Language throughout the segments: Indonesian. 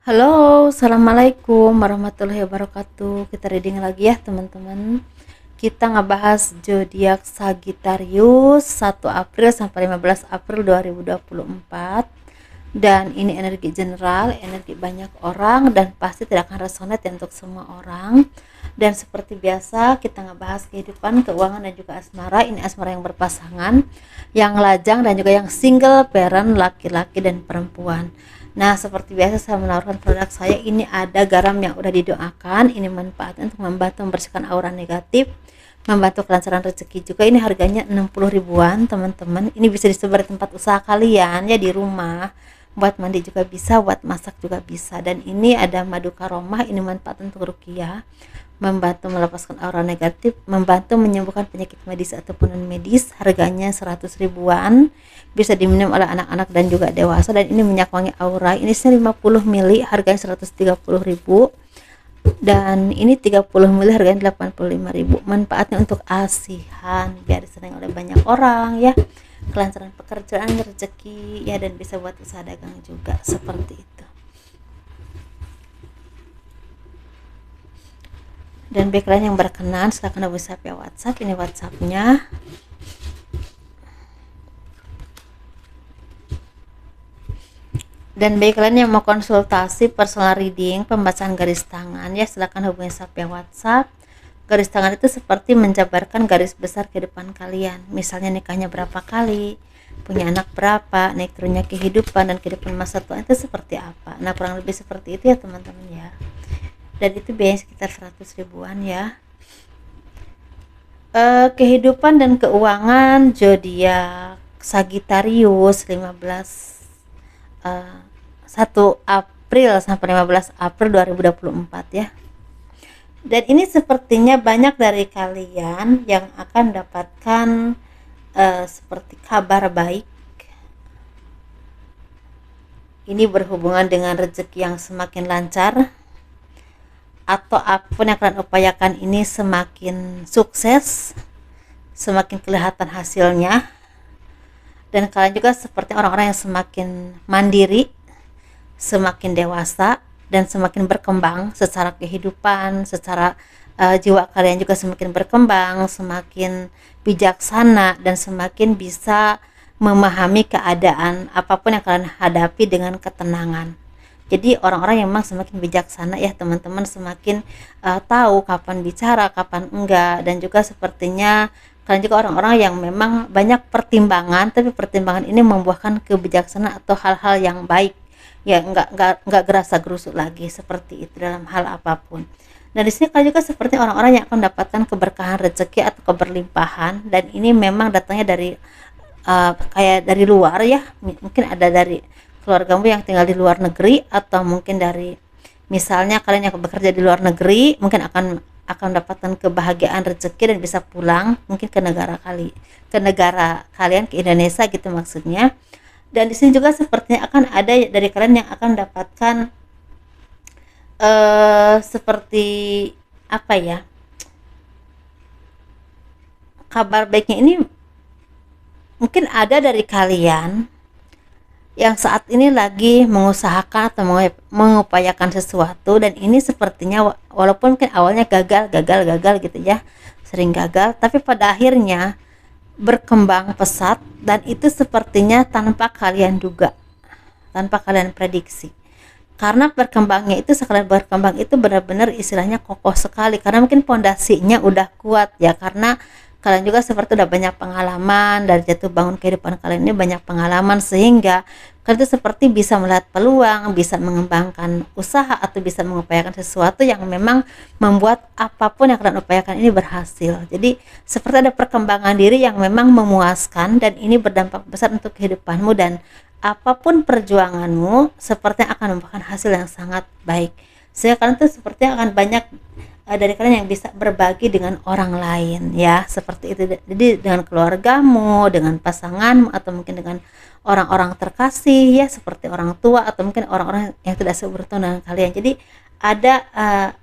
Halo, assalamualaikum warahmatullahi wabarakatuh. Kita reading lagi ya teman-teman. Kita ngebahas zodiak Sagittarius 1 April sampai 15 April 2024. Dan ini energi general, energi banyak orang, dan pasti tidak akan resonate ya untuk semua orang. Dan seperti biasa kita ngebahas kehidupan, keuangan, dan juga asmara. Ini asmara yang berpasangan, yang lajang, dan juga yang single parent, laki-laki dan perempuan. Nah, seperti biasa saya menawarkan produk saya. Ini ada garam yang udah didoakan. Ini manfaatnya untuk membantu membersihkan aura negatif, membantu kelancaran rezeki juga. Ini harganya 60 ribuan teman-teman. Ini bisa disebar di tempat usaha kalian ya, di rumah. Buat mandi juga bisa, buat masak juga bisa. Dan ini ada madu karomah. Ini manfaat untuk ruqyah, membantu melepaskan aura negatif, membantu menyembuhkan penyakit medis ataupun non medis. Harganya 100 ribuan, bisa diminum oleh anak-anak dan juga dewasa. Dan ini minyak wangi aura, ini 50 ml, harganya 130 ribu. Dan ini 30 ml, harganya 85 ribu. Manfaatnya untuk asihan, biar disenangi oleh banyak orang ya, kelancaran pekerjaan, rezeki ya, dan bisa buat usaha dagang juga, seperti itu. Dan backline yang berkenan silakan hubungi saya via WhatsApp. Ini WhatsAppnya. Dan backline yang mau konsultasi personal reading, pembacaan garis tangan ya, silakan hubungi saya via WhatsApp. Garis tangan itu seperti menjabarkan garis besar kehidupan kalian. Misalnya nikahnya berapa kali, punya anak berapa, naik turunnya kehidupan, dan kehidupan masa tua itu seperti apa. Nah, kurang lebih seperti itu ya teman-teman ya. Dan itu biayanya sekitar 100 ribuan ya. Kehidupan dan keuangan zodiak Sagittarius 1 April sampai 15 April 2024 ya. Dan ini sepertinya banyak dari kalian yang akan dapatkan seperti kabar baik. Ini berhubungan dengan rezeki yang semakin lancar, atau apapun yang kalian upayakan ini semakin sukses, semakin kelihatan hasilnya. Dan kalian juga seperti orang-orang yang semakin mandiri, semakin dewasa, dan semakin berkembang secara kehidupan, secara jiwa kalian juga semakin berkembang, semakin bijaksana, dan semakin bisa memahami keadaan apapun yang kalian hadapi dengan ketenangan. Jadi orang-orang yang memang semakin bijaksana ya teman-teman, semakin tahu kapan bicara, kapan enggak. Dan juga sepertinya kalian juga orang-orang yang memang banyak pertimbangan, tapi pertimbangan ini membuahkan kebijaksanaan atau hal-hal yang baik ya, enggak gerasa gerusuk lagi, seperti itu dalam hal apapun. Dan di sini kalian juga seperti orang-orang yang akan mendapatkan keberkahan rezeki atau keberlimpahan. Dan ini memang datangnya dari kayak dari luar ya, mungkin ada dari keluargamu yang tinggal di luar negeri, atau mungkin dari misalnya kalian yang bekerja di luar negeri, mungkin akan mendapatkan kebahagiaan rezeki dan bisa pulang mungkin ke negara kalian, ke Indonesia gitu maksudnya. Dan di sini juga sepertinya akan ada dari kalian yang akan mendapatkan seperti apa ya, kabar baiknya ini mungkin ada dari kalian yang saat ini lagi mengusahakan atau mengupayakan sesuatu. Dan ini sepertinya walaupun mungkin awalnya gagal gitu ya, sering gagal, tapi pada akhirnya berkembang pesat. Dan itu sepertinya tanpa kalian duga, tanpa kalian prediksi. Karena berkembangnya itu, sekalian berkembang itu benar-benar istilahnya kokoh sekali, karena mungkin pondasinya udah kuat ya, karena kalian juga seperti udah banyak pengalaman dari jatuh bangun kehidupan kalian ini, banyak pengalaman, sehingga kalian itu seperti bisa melihat peluang, bisa mengembangkan usaha, atau bisa mengupayakan sesuatu yang memang membuat apapun yang kalian upayakan ini berhasil. Jadi seperti ada perkembangan diri yang memang memuaskan, dan ini berdampak besar untuk kehidupanmu. Dan apapun perjuanganmu sepertinya akan membuahkan hasil yang sangat baik, sehingga kalian tuh sepertinya akan banyak dari kalian yang bisa berbagi dengan orang lain ya, seperti itu. Jadi dengan keluargamu, dengan pasanganmu, atau mungkin dengan orang-orang terkasih ya, seperti orang tua, atau mungkin orang-orang yang tidak seberuntung dengan kalian. Jadi ada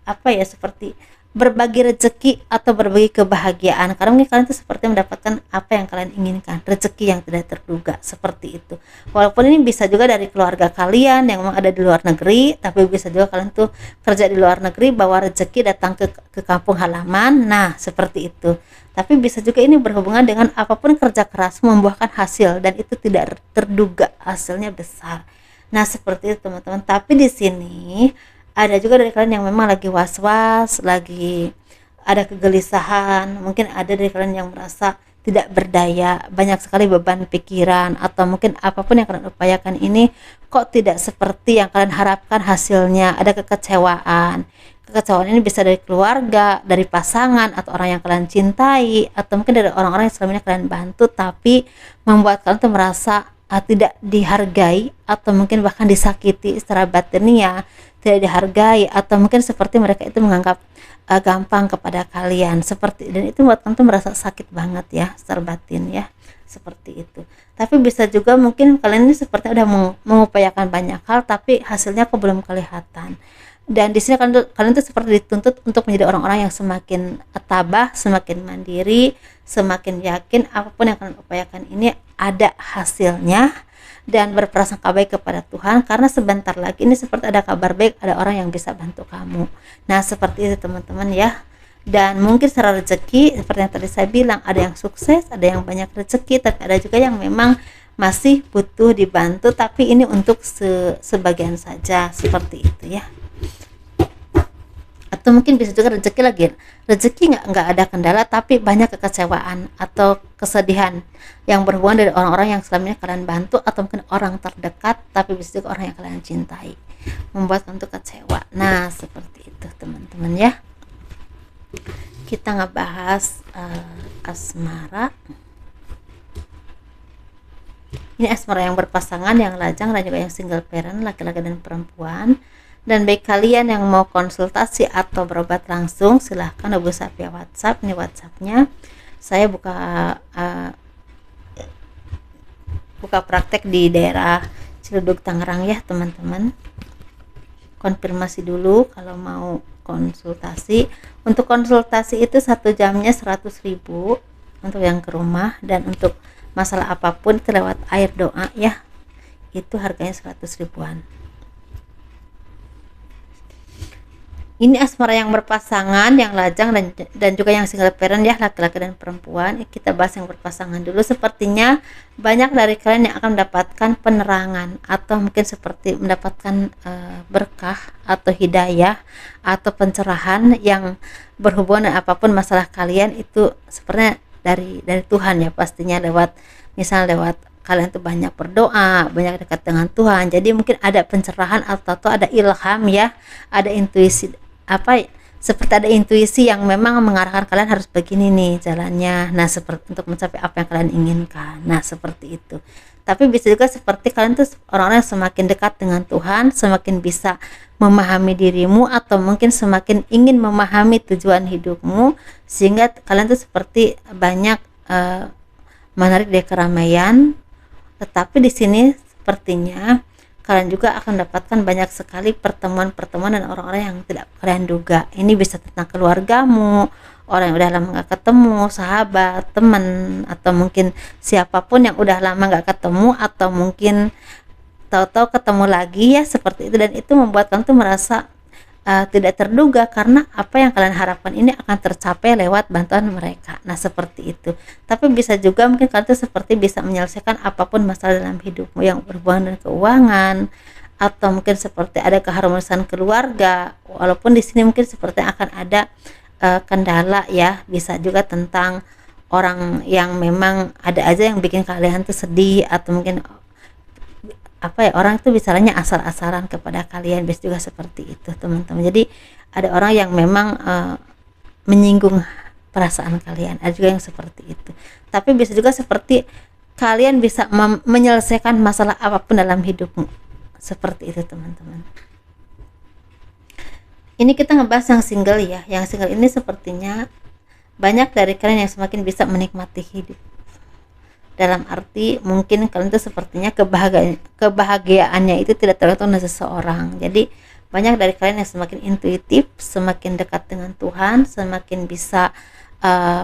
apa ya, seperti berbagi rezeki atau berbagi kebahagiaan, karena mungkin kalian itu seperti mendapatkan apa yang kalian inginkan, rezeki yang tidak terduga seperti itu. Walaupun ini bisa juga dari keluarga kalian yang memang ada di luar negeri, tapi bisa juga kalian tuh kerja di luar negeri bawa rezeki datang ke kampung halaman. Nah seperti itu. Tapi bisa juga ini berhubungan dengan apapun kerja keras membuahkan hasil dan itu tidak terduga, hasilnya besar. Nah seperti itu teman-teman. Tapi di sini ada juga dari kalian yang memang lagi was-was, lagi ada kegelisahan, mungkin ada dari kalian yang merasa tidak berdaya, banyak sekali beban pikiran, atau mungkin apapun yang kalian upayakan ini kok tidak seperti yang kalian harapkan hasilnya, ada kekecewaan. Kekecewaan ini bisa dari keluarga, dari pasangan, atau orang yang kalian cintai, atau mungkin dari orang-orang yang selama ini kalian bantu tapi membuat kalian tuh merasa tidak dihargai, atau mungkin bahkan disakiti secara batinnya, tidak dihargai, atau mungkin seperti mereka itu menganggap gampang kepada kalian seperti, dan itu buat kalian tuh merasa sakit banget ya secara batin ya, seperti itu. Tapi bisa juga mungkin kalian ini seperti udah mengupayakan banyak hal tapi hasilnya kok belum kelihatan. Dan di sini kalian tuh seperti dituntut untuk menjadi orang-orang yang semakin tabah, semakin mandiri, semakin yakin apapun yang kalian upayakan ini ada hasilnya, dan berprasangka baik kepada Tuhan, karena sebentar lagi ini seperti ada kabar baik, ada orang yang bisa bantu kamu. Nah seperti itu teman-teman ya. Dan mungkin secara rezeki seperti yang tadi saya bilang, ada yang sukses, ada yang banyak rezeki, tapi ada juga yang memang masih butuh dibantu, tapi ini untuk sebagian saja seperti itu ya. Atau mungkin bisa juga rezeki nggak ada kendala tapi banyak kekecewaan atau kesedihan yang berhubungan dari orang-orang yang selama ini kalian bantu, atau mungkin orang terdekat, tapi bisa juga orang yang kalian cintai membuat kalian tuh kecewa. Nah seperti itu teman-teman ya. Kita ngebahas asmara. Ini asmara yang berpasangan, yang lajang, dan juga yang single parent, laki-laki dan perempuan. Dan baik kalian yang mau konsultasi atau berobat langsung, silahkan hubungi saya via WhatsApp. Ini WhatsAppnya. Saya buka praktek di daerah Ciledug Tangerang ya teman-teman. Konfirmasi dulu kalau mau konsultasi. Untuk konsultasi itu 1 jamnya 100.000 untuk yang ke rumah, dan untuk masalah apapun itu lewat air doa ya, itu harganya 100 ribuan. Ini asmara yang berpasangan, yang lajang, dan juga yang single parent ya, laki-laki dan perempuan. Kita bahas yang berpasangan dulu. Sepertinya banyak dari kalian yang akan mendapatkan penerangan, atau mungkin seperti mendapatkan berkah atau hidayah atau pencerahan yang berhubungan dengan apapun masalah kalian, itu sepertinya dari Tuhan ya, pastinya lewat kalian tuh banyak berdoa, banyak dekat dengan Tuhan. Jadi mungkin ada pencerahan atau ada ilham ya, ada intuisi seperti ada intuisi yang memang mengarahkan kalian harus begini nih jalannya. Nah seperti untuk mencapai apa yang kalian inginkan. Nah seperti itu. Tapi bisa juga seperti kalian tuh orang-orang yang semakin dekat dengan Tuhan, semakin bisa memahami dirimu, atau mungkin semakin ingin memahami tujuan hidupmu, sehingga kalian tuh seperti banyak menarik dari keramaian. Tetapi di sini sepertinya kalian juga akan dapatkan banyak sekali pertemuan-pertemuan dan orang-orang yang tidak kalian duga. Ini bisa tentang keluargamu, orang yang udah lama gak ketemu, sahabat, teman, atau mungkin siapapun yang udah lama gak ketemu, atau mungkin tahu-tahu ketemu lagi ya, seperti itu. Dan itu membuat kalian tuh merasa tidak terduga, karena apa yang kalian harapkan ini akan tercapai lewat bantuan mereka. Nah seperti itu. Tapi bisa juga mungkin kalian tuh seperti bisa menyelesaikan apapun masalah dalam hidupmu yang berhubungan dengan keuangan, atau mungkin seperti ada keharmonisan keluarga. Walaupun di sini mungkin seperti akan ada kendala ya, bisa juga tentang orang yang memang ada aja yang bikin kalian tuh sedih, atau mungkin orang itu bicaranya asal-asalan kepada kalian, bisa juga seperti itu teman-teman. Jadi ada orang yang memang menyinggung perasaan kalian, ada juga yang seperti itu. Tapi bisa juga seperti kalian bisa menyelesaikan masalah apapun dalam hidupmu, seperti itu teman-teman. Ini kita ngebahas yang single ya. Yang single ini sepertinya banyak dari kalian yang semakin bisa menikmati hidup, dalam arti mungkin kalian tuh sepertinya kebahagiaannya itu tidak tergantung dari seseorang. Jadi banyak dari kalian yang semakin intuitif, semakin dekat dengan Tuhan, semakin bisa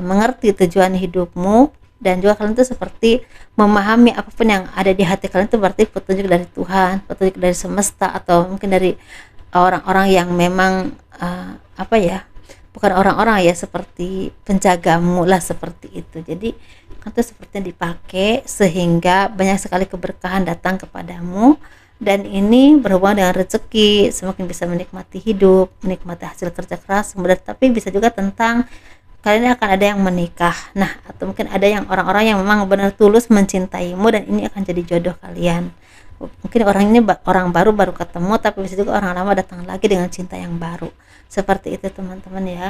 mengerti tujuan hidupmu, dan juga kalian tuh seperti memahami apapun yang ada di hati kalian itu berarti petunjuk dari Tuhan, petunjuk dari semesta, atau mungkin dari orang-orang yang memang bukan orang-orang ya, seperti penjagamu lah, seperti itu. Jadi kan tuh sepertinya dipakai sehingga banyak sekali keberkahan datang kepadamu, dan ini berhubungan dengan rezeki, semakin bisa menikmati hidup, menikmati hasil kerja keras, kemudian tapi bisa juga tentang kalian akan ada yang menikah, nah atau mungkin ada yang orang-orang yang memang benar tulus mencintaimu, dan ini akan jadi jodoh kalian. Mungkin orang ini orang baru ketemu, tapi bisa juga orang lama datang lagi dengan cinta yang baru. Seperti itu teman-teman ya.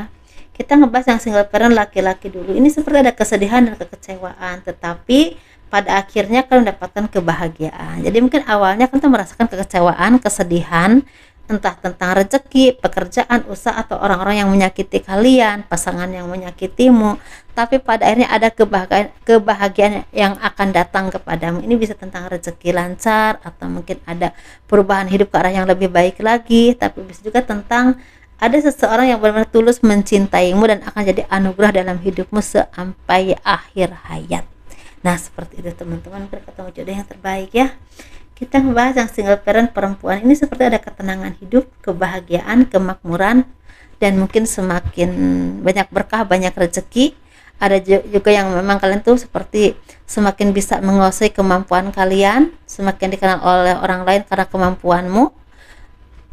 Kita ngebahas yang single parent laki-laki dulu. Ini seperti ada kesedihan dan kekecewaan, tetapi pada akhirnya kalian mendapatkan kebahagiaan. Jadi mungkin awalnya kalian merasakan kekecewaan, kesedihan, entah tentang rezeki, pekerjaan, usaha, atau orang-orang yang menyakiti kalian, pasangan yang menyakitimu, tapi pada akhirnya ada kebahagiaan yang akan datang kepadamu. Ini bisa tentang rezeki lancar, atau mungkin ada perubahan hidup ke arah yang lebih baik lagi, tapi bisa juga tentang ada seseorang yang benar-benar tulus mencintaimu dan akan jadi anugerah dalam hidupmu sampai akhir hayat. Nah seperti itu teman-teman, ketemu jodoh yang terbaik ya. Kita membahas yang single parent perempuan ini seperti ada ketenangan hidup, kebahagiaan, kemakmuran, dan mungkin semakin banyak berkah, banyak rezeki. Ada juga yang memang kalian tuh seperti semakin bisa menguasai kemampuan kalian, semakin dikenal oleh orang lain karena kemampuanmu.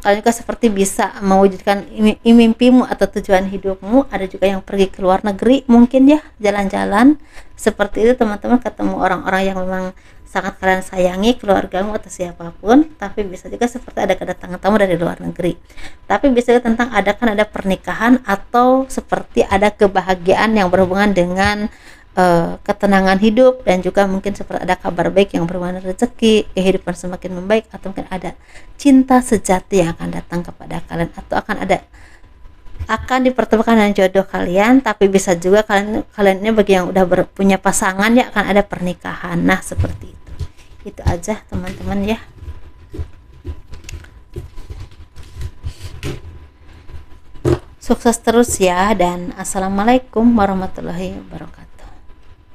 Kalian juga seperti bisa mewujudkan mimpimu atau tujuan hidupmu. Ada juga yang pergi ke luar negeri mungkin ya, jalan-jalan. Seperti itu teman-teman, ketemu orang-orang yang memang sangat kalian sayangi, keluargamu atau siapapun. Tapi bisa juga seperti ada kedatangan tamu dari luar negeri. Tapi bisa juga tentang ada pernikahan, atau seperti ada kebahagiaan yang berhubungan dengan ketenangan hidup, dan juga mungkin seperti ada kabar baik yang berhubungan dengan rezeki, kehidupan semakin membaik, atau mungkin ada cinta sejati yang akan datang kepada kalian, atau akan dipertemukan dengan jodoh kalian. Tapi bisa juga kalian ini bagi yang udah punya pasangan ya, akan ada pernikahan. Nah seperti itu aja teman-teman ya. Sukses terus ya, dan assalamualaikum warahmatullahi wabarakatuh.